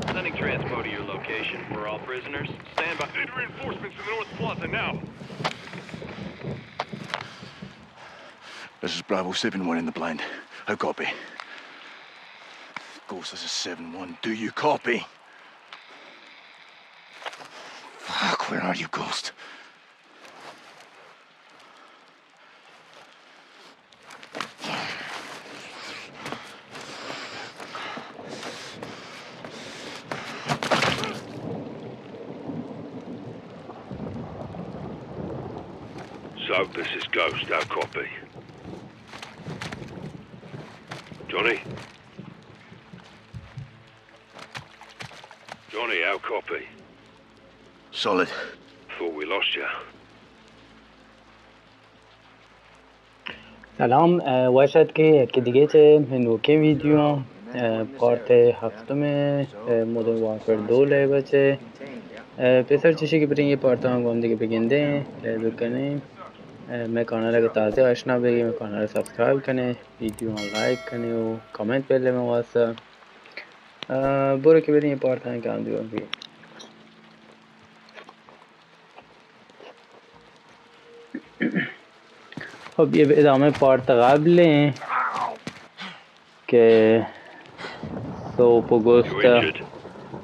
Sending transport to your location for all prisoners. Stand by. Need reinforcements in the North Plaza now. This is Bravo 7-1 in the blind. How copy? Ghost, this is 7-1. Do you copy? Fuck, where are you, Ghost? So, this is Ghost, how copy? Johnny? Johnny, how copy? Solid. Thought we lost you. سلام باشد که یکی دیگه چه نوکه ویدیو پارت هفتم مدرن وارفر 2 لعبه چه پسر چیزی که برین یه پارت هم گم دیگه بگنده لازم کنه मैं canola के ताज़े आशना बेगी मैं canola subscribe करें video like करें और comment पहले में वास्ता बुरे के बेरी ये पार्ट हैं क्या आंधी होगी अब ये इदामे part قبل که صوب و گوست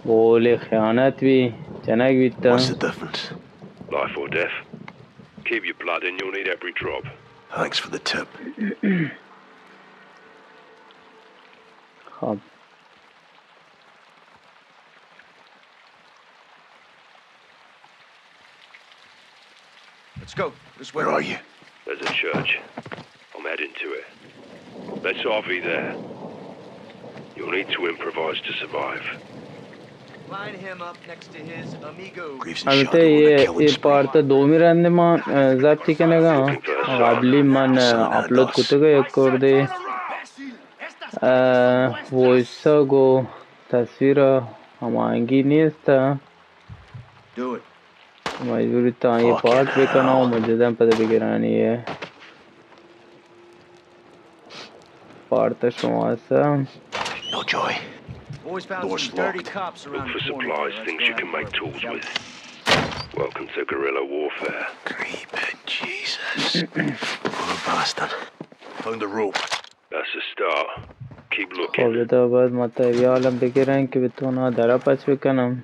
بول خیانت بی جنگ بیتا What's the difference? Life or death. Keep your blood in, you'll need every drop. Thanks for the tip. خب Let's go. This way. Where are you? There's a church. I'm heading to it. Let's RV there. You'll need to improvise to survive. Line him up next to his amigo. البته یه پارت دومی رنده من ضبطی کنگم قبلی من اپلود کتگه یک کرده ویسا گو تصویر هماهنگی نیست مجبوری تا یه پارت بکنم و مجدد پده بگیرانی پارت شما هستم No joy. Boys found some dirty cops Look around for the corner. supplies, things you can make tools with. Welcome to guerrilla warfare. Creeping Jesus. Poor bastard. Found the rope. That's a start. Keep خب looking. دا باید ماتریالم بگیرن که بتونم درا پچ بکنم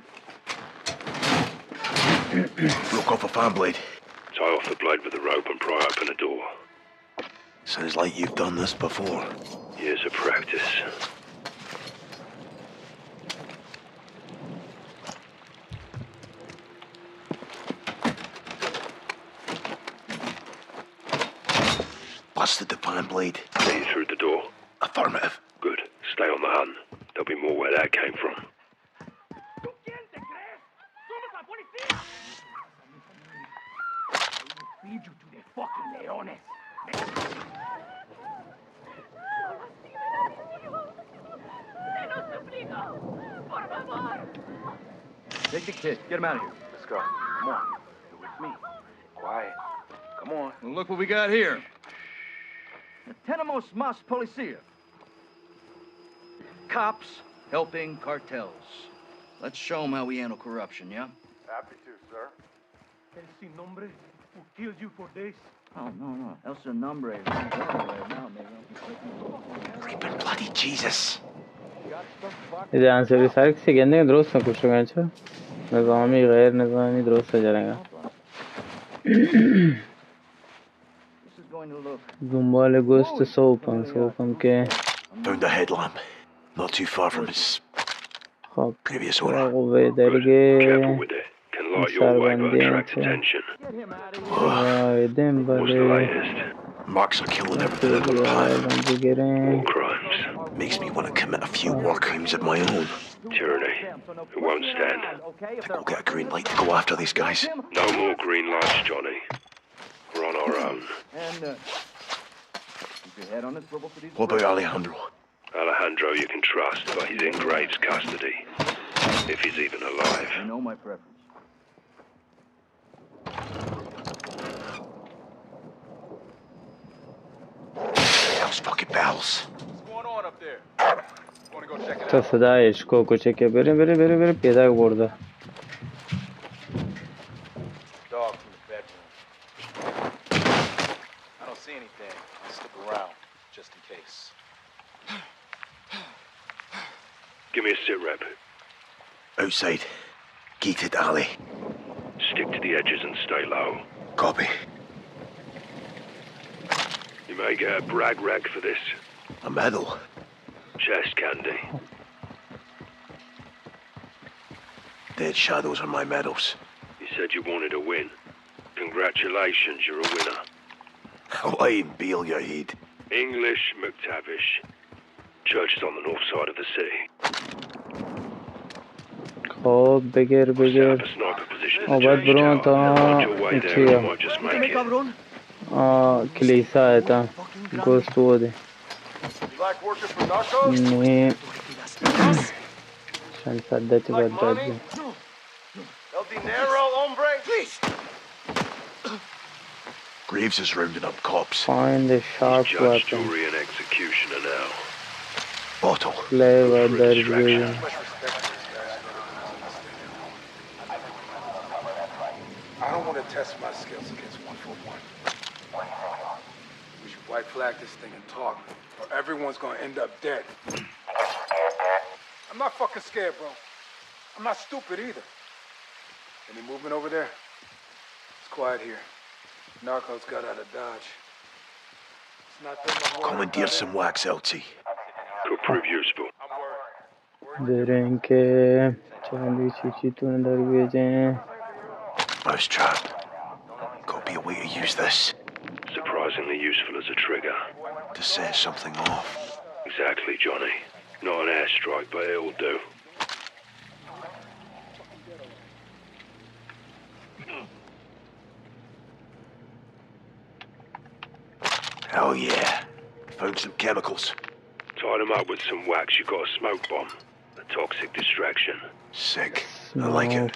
Broke off a fan blade. Tie off the blade with a rope and pry open a door. Sounds like you've done this before. Years of practice. Busted the fan blade. See you through the door. Affirmative. Good. Stay on the hunt. There'll be more where that came from. Feed you to the fucking leones. Take the kid. Get him out of here. Let's go. Come on. You're with me. Quiet. Come on. Well, look what we got here. Tenemos mas policia. Cops helping cartels. Let's show them how we handle corruption, yeah? Happy to, sir. El sin nombre who killed you for this. Oh, no. El sin nombre. Creeping bloody Jesus. इधर answer सारे किसी कहने का दोस्त ना कुछ तो कहना नज़ामी गैर नज़ामी दोस्त हो जाएगा जुम्बाले गोश्त सोपम के Found a headlamp. Not too far from his previous owner. Careful with it. Can light your way but attract attention. What's the latest? Marks are killing everything in the path. War crimes. Makes me want to commit a few war crimes of my own. Tyranny. It won't stand. Think we'll get a green light to go after these guys. No more green lights, Johnny. We're on our own. What about Alejandro? Alejandro you can trust, but he's in Graves' custody. If he's even alive. I know my preference. Those fucking bells. What's going on up there? Want to go check it تا out? صدایش کوکو که بره پیدا برده. Dog from the bedroom. I don't see anything. I'll stick around, just in case. Give me a sit rep. Outside. Gated alley. Stick to the edges and stay low. Copy. You may get a brag rag for this. A medal. Chest candy. Dead shadows are my medals. You said you wanted a win. Congratulations, you're a winner. Hawaiian Beal your head. English McTavish. Church is on the north side of the city. خب بگیر Set up a sniper position in the باید church برون tower. تا On your way there, you چیه might just make it. کلیسا تا گوست بوده You like working for narcos? نه شان صدتی باید Like داد money? بیم. El dinero, hombre? Please. Graves is rounding up cops. Find the sharp Judge, weapon jury, and executioner now. Bottle. play باید For a در distraction. بیاریم Much respect for these guys. I don't want to test my skills against 141. We should white flag this thing and talk, or everyone's gonna end up dead. I'm not fucking scared, bro. I'm not stupid either. Any movement over there? It's quiet here. Narcos got out of Dodge. It's not them I'm worried Commandeer about. some wax, LT. Could prove useful. I'm worried. بریم که چندی چی تونه در بیجه Mousetrap. Gotta be a way to use this. Surprisingly useful as a trigger. To set something off. Exactly, Johnny. Not an airstrike, but it'll do. Hell yeah. Found some chemicals. Tied them up with some wax, you got a smoke bomb. A toxic distraction. Sick. I like it.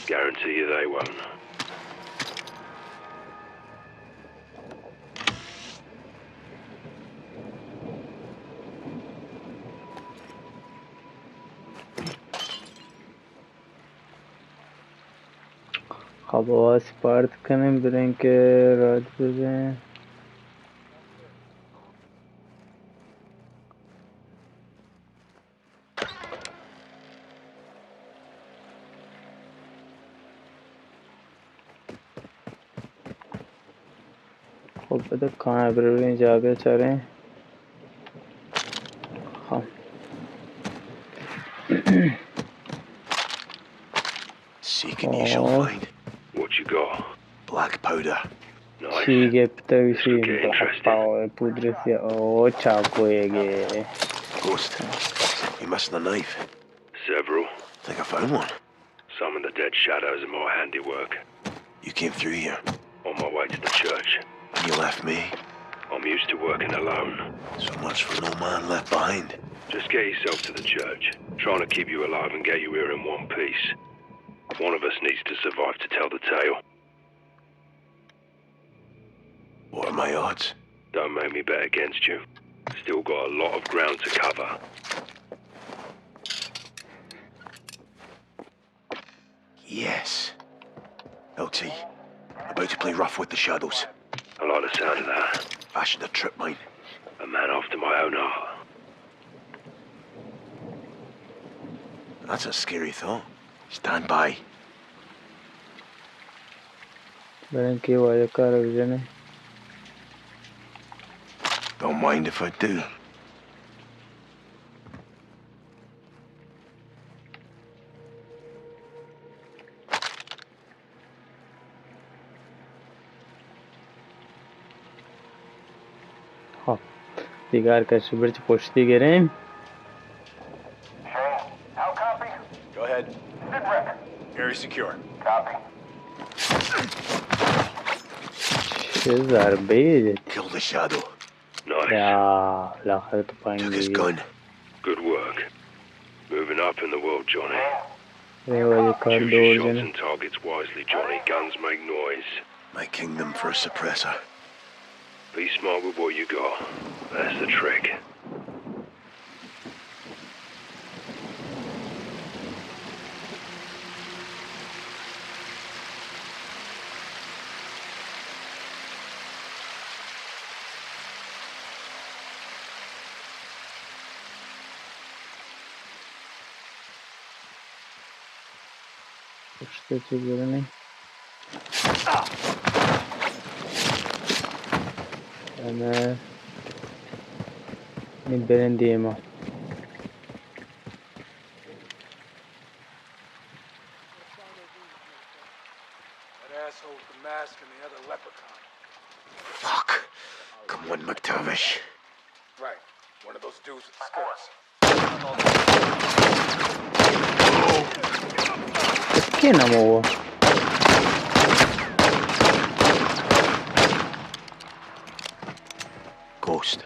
Guarantee you they won't. خب آواز پارت کنیم بریم که راد بزن خب بده کانه برو اینجا بیچاره خب Seek and you shall Oh. find. What you got? Black powder. Nice. چی گفته بشیم Okay, interesting. پاوه پودرسی او چاکویگه Ghost. You missing a knife? Several. Think I found one. Some of the dead shadows are my handiwork. You came through here. On my way to the church. And you left me. I'm used to working alone. So much for no man left behind. Just get yourself to the church. Trying to keep you alive and get you here in one piece. One of us needs to survive to tell the tale. What are my odds? Don't make me bet against you. Still got a lot of ground to cover. Yes. LT. About to play rough with the shadows. I like the sound of that. Fashion a trip mine. A man after my own heart. That's a scary thought. Stand by. بریم که وایه کار بزنه Don't mind if I do. خب دیگر کسی برچه پشتی گریم How copy? Go ahead. Sit rep. Area secure. Copy. چه ضربه ایده Kill the shadow. Nice. یا بالاخره تو پایین Took his دیگه gun. Good work. Moving up in the world, Johnny. بریم وایه کار Choose دور your shots زنه and targets wisely, Johnny. Guns make noise. My kingdom for a suppressor. Be smart with what you got. That's the trick. پشت چی برنی انا من برندی ما That asshole with the mask and the other leprechaun. Fuck. Come on, McTavish. Right. One of those dudes with the skirts. ¿Qué no? Ghost.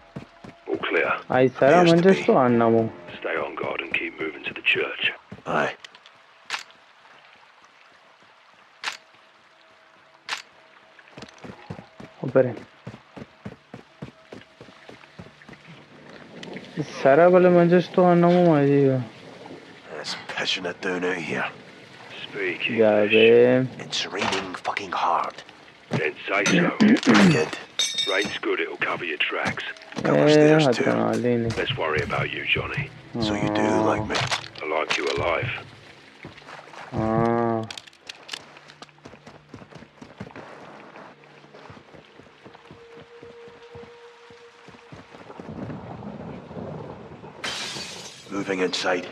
All clear. Ay Sara Appears to म्हणजे be. तो अन्नामो Stay on guard and keep moving to the church. Aye. ऊपर Sara वाले म्हणजे तो अन्नामो माजी It's pissing it down out here. Speak या English. Bay It's raining fucking hard. Then say so. Good. Rain's good, it'll cover your tracks. Covers theirs हाथ too. ना लेने Let's worry about you, Johnny. So you do like me. I like you alive. हाँ Moving inside.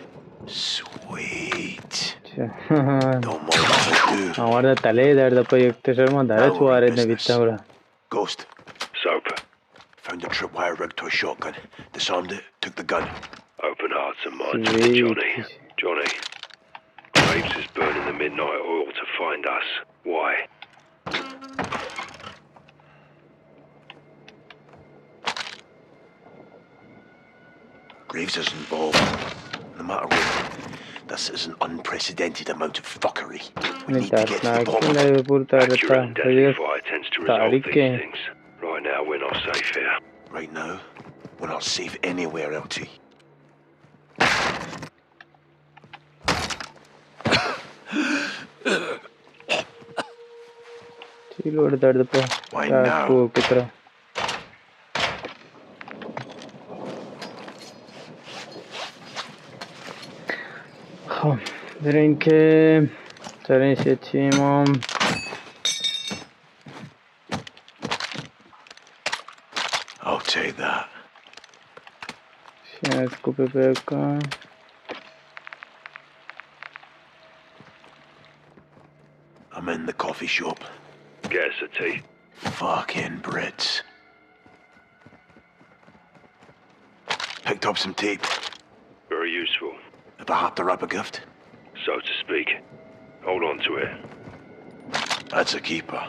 Sweet. अच्छा Don't mind if I do. हमारा तले दर्द पर एक तेरे में दर्द Now हुआ we're रे in ने business. बिता बड़ा Ghost. Soap. Found a tripwire rigged to a shotgun. Disarmed it. Took the gun. Open hearts and minds with Sweet. Johnny. Johnny. Graves is burning the midnight oil to find us. Why? Graves is involved. No matter what, this is an unprecedented amount of fuckery. We नहीं need to get to the दर्दनाक bottom तो of it. नहीं पूरता रहता Accurate and deadly तो fire tends to resolve तारीख these के things. Right now, we're not safe here. Right now, we're not safe anywhere, LT. चिलोड़ दर्द पर Why क्या now? को कितना हाँ برای اینکه ترین چیم I'll take that. شاید کو بکنم I'm in the coffee shop. Get us a tea. Fucking Brits. Picked up some tape. Very useful. If I have to wrap a gift, So to speak. Hold on to it. that's a keeper.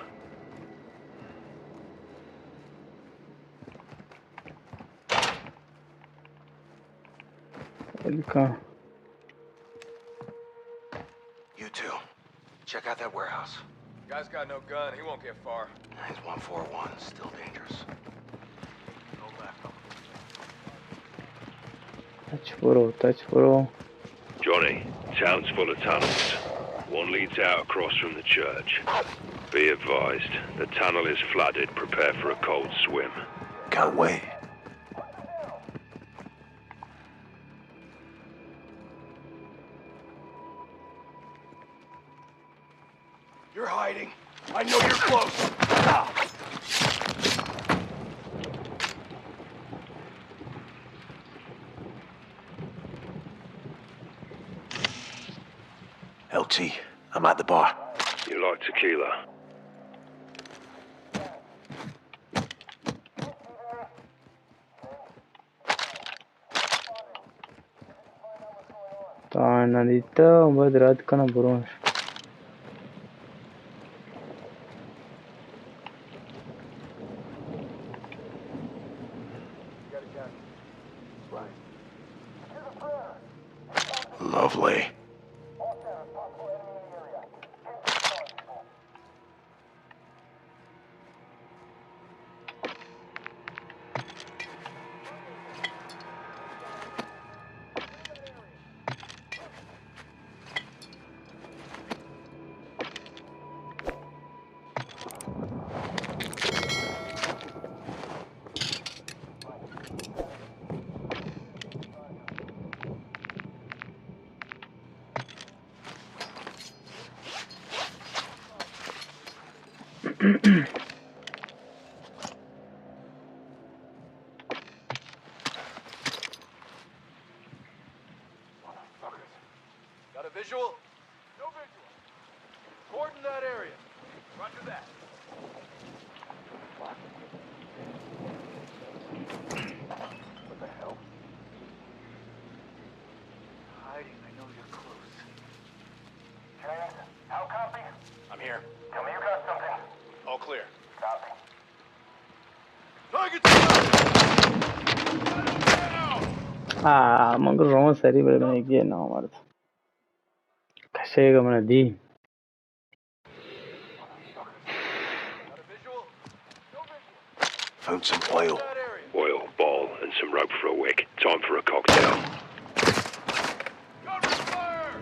welcome You two, check out that warehouse. Guy's got no gun. He won't get far. He's 141, still dangerous. Go left. touch bro Johnny, town's full of tunnels. One leads out across from the church. Be advised, the tunnel is flooded. Prepare for a cold swim. Can't wait. You're hiding. I know you're close. Ah! LT, I'm at the bar. You like tequila? ताना दीता बाद रात का ना बुरा Lovely. Got a visual? No visual. Cordon that area. Roger that. What? What the hell? Hiding. I know you're close. James, how copy? I'm here. Tell me you got something. All clear. Copy. Target down! مگر روما سری بره من یکی نام آورد کشه من دی Got a visual? No visual. Found some oil. That area. Oil, ball, and some rope for a wick. Time for a cocktail. Cover fire!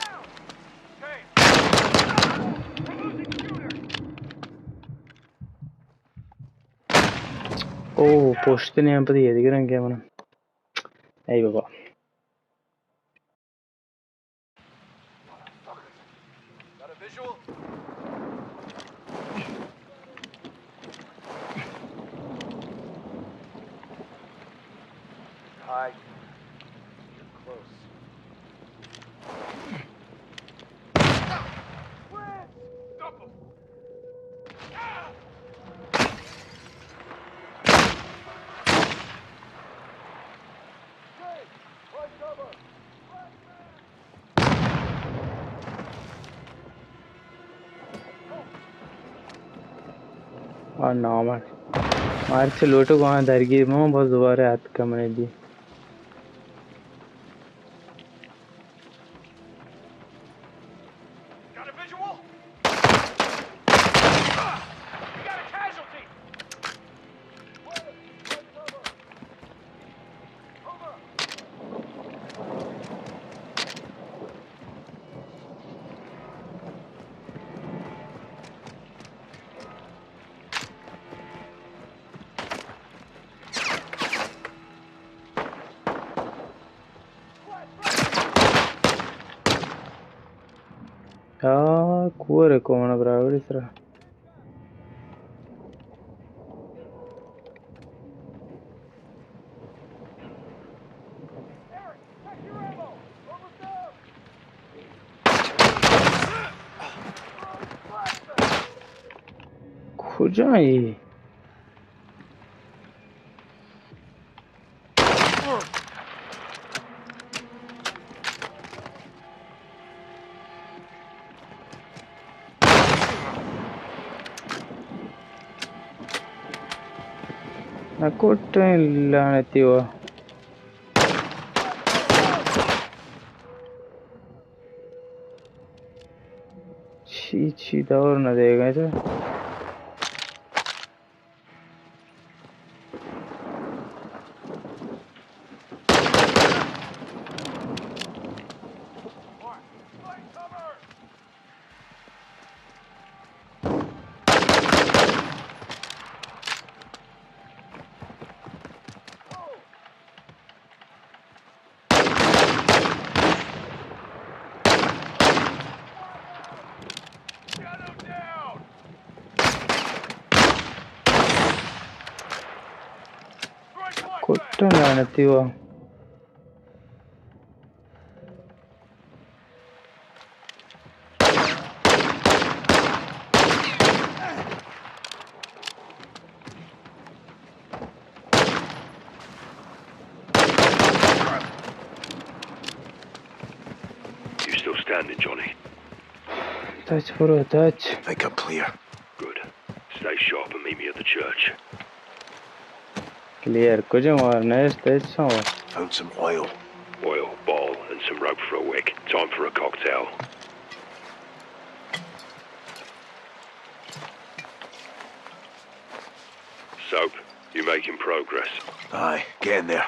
Down! Okay. We're losing shooter. اوه پشت نیم پدی دیگه رنگ منم ای بابا Got a visual? Hide. You're close. Stop him! और normal मार से लोटो वहाँ दरगी में बहुत दोबारा हाथ कमरे दी Got a visual? We got a casualty! Ah, cuore come una brava litra. کجایی؟ نکوټه لعنتی و چی دور نه دیگه چه کوټه لعنتی و You still standing, Johnny? touch for a touch. Think I'm clear. Good. Stay sharp and meet me at the church. Clear. کجا مارنه استیج شما Found some oil. Oil, ball, and some rope for a wick. Time for a cocktail. Soap, you making progress? Aye, getting there.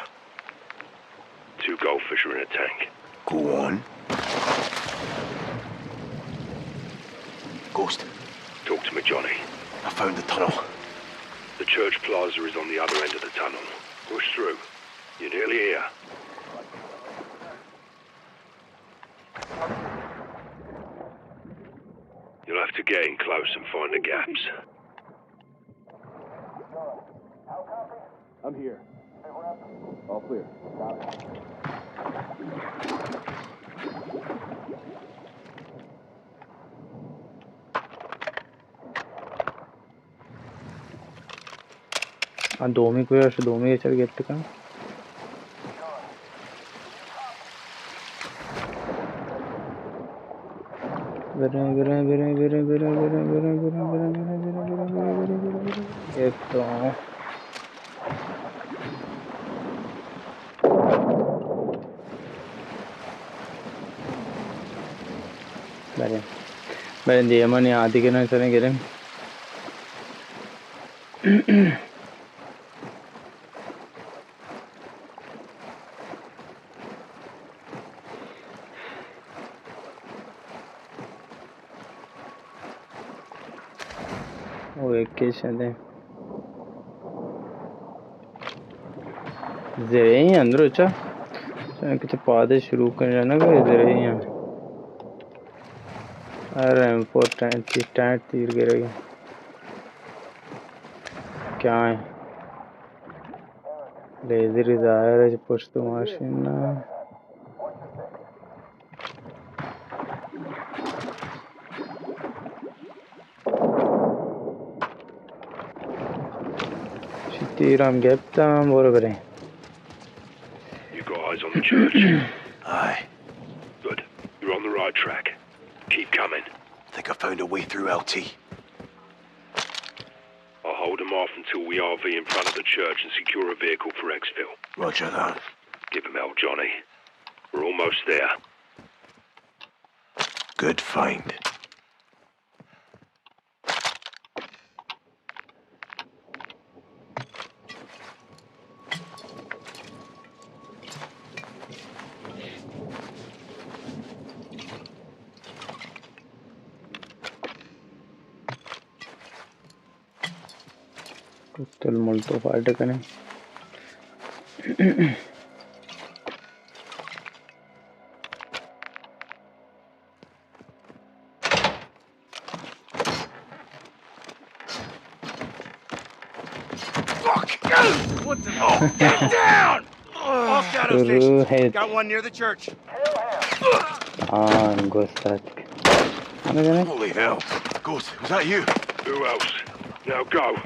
2 goldfish are in a tank. Go on. Ghost, Talk to me, Johnny. I found the tunnel. The church plaza is on the other end of the tunnel. Push through. You're nearly here. to get in close and find the gaps. I'm here. All clear. دومی کویاش دومی چل گیت کن بریم دیگه من عادی که نشونه گیریم اوکی شده زره این اندرو چه چون که پاده شروع کنی نه که زره این اره امپورٹنٹ ٹینٹ تیر گرے گا کیا ہے لیزر ظاہر ہے پشت ماشین تیرم گرفتم برو بریم You got eyes on the church? Aye. Good. You're on the right track. Keep coming. Think I found a way through LT. I'll hold them off until we RV in front of the church and secure a vehicle for exfil. Roger that. Give him hell, Johnny. We're almost there. Good find. Cocktail molto fare kane What the? Oh, get down! All shadow stations. Got one near the church. Ghost. Holy hell. Ghost, was that you? Who else? Now go.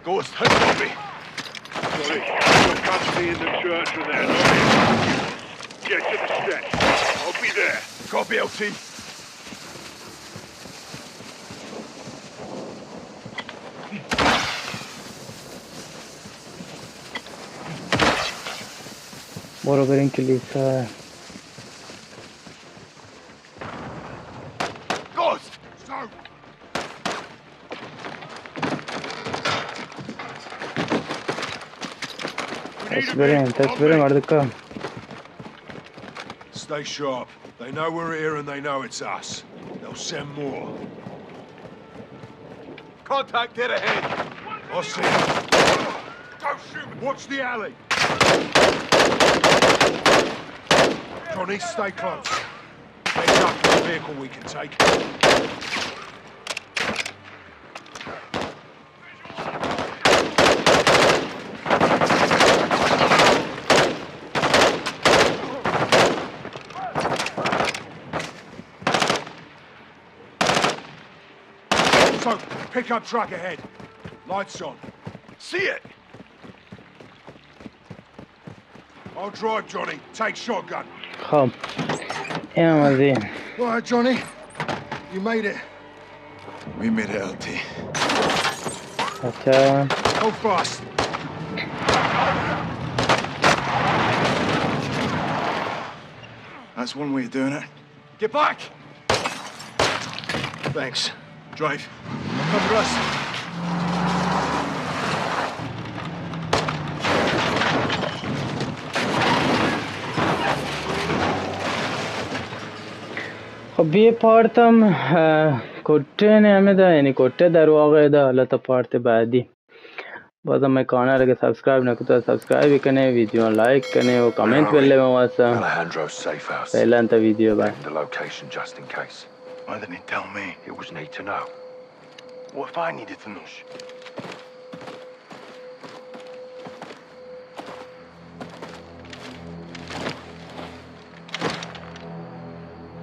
Ghost, hang on me. Johnny, you'll come to me in the church with that, not Get to the steps. I'll be there. Copy, LT. برو بریم کلیسا Ghost! بریم اردکا Stay sharp. They know we're here and they know it's us. They'll send more. Contact dead ahead. I'll see you. Don't shoot! Watch the alley. Johnny, stay close. Heads up for a vehicle we can take. So, pickup truck ahead. Lights on. See it! I'll drive, Johnny. Take shotgun. خب اینم از این All right, Johnny. You made it. We made it, LT. بچه Go fast. That's one way of doing it. Get back! Thanks. Drive. Cover us. خب یه پارتم کته نمیده، یعنی کته در واقع ده. حالا تا پارت بعدی بازم من کانال اگه سابسکرایب نکنید سابسکرایب کنه، ویدیو لایک کنه و کامنت بله واسه. Alejandro's safe house. فعلا تا ویدیو بعد. The location just in case. Why didn't he tell me? It was need to know. What if I needed to know?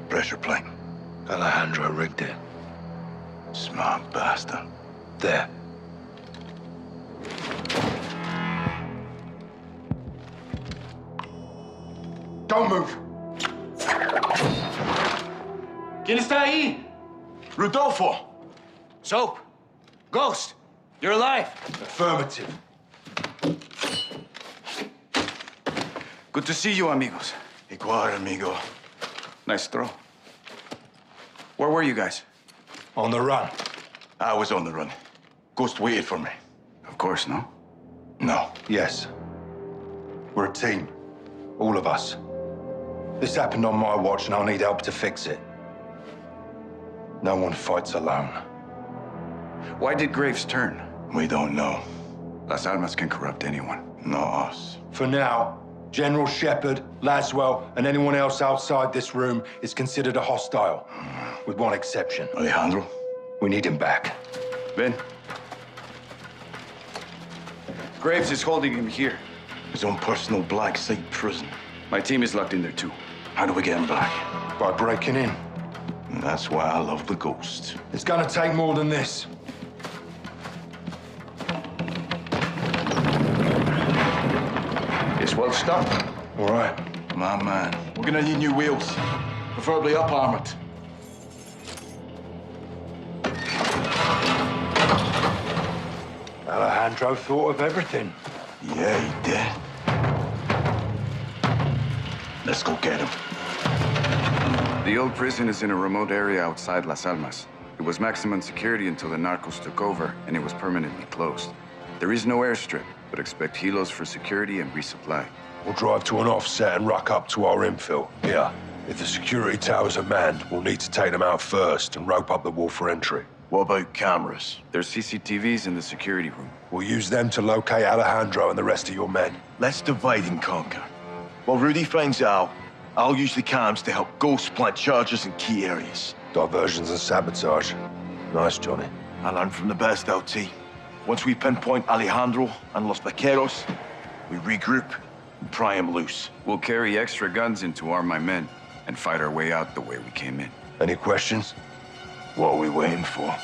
Pressure plate. Alejandro rigged it. Smart bastard. There. Don't move. ¿Quién está ahí? Rodolfo! Soap. Ghost. You're alive. Affirmative. Good to see you, amigos. Igual, amigo. Nice throw. Where were you guys? On the run. I was on the run. Ghost waited for me. Of course, no? No. Yes. We're a team. All of us. This happened on my watch and I'll need help to fix it. No one fights alone. Why did Graves turn? We don't know. Las Almas can corrupt anyone. Not us. For now, General Shepard, Laswell, and anyone else outside this room is considered a hostile. With one exception. Alejandro? We need him back. Ben? Graves is holding him here. His own personal black site prison. My team is locked in there too. How do we get him back? By breaking in. And that's why I love the Ghost. It's gonna take more than this. It's well stocked. All right. My man. We're gonna need new wheels. Preferably up-armored. Alejandro thought of everything. Yeah, he did. Let's go get him. The old prison is in a remote area outside Las Almas. It was maximum security until the narcos took over, and it was permanently closed. There is no airstrip, but expect helos for security and resupply. We'll drive to an offset and ruck up to our infill. Here. If the security towers are manned, we'll need to take them out first and rope up the wall for entry. What about cameras? There's CCTVs in the security room. We'll use them to locate Alejandro and the rest of your men. Let's divide and conquer. While Rudy finds out, I'll use the cams to help Ghost plant charges in key areas. Diversions and sabotage. Nice, Johnny. I learned from the best, LT. Once we pinpoint Alejandro and Los Vaqueros, we regroup and pry him loose. We'll carry extra guns in to arm my men and fight our way out the way we came in. Any questions? What are we waiting for?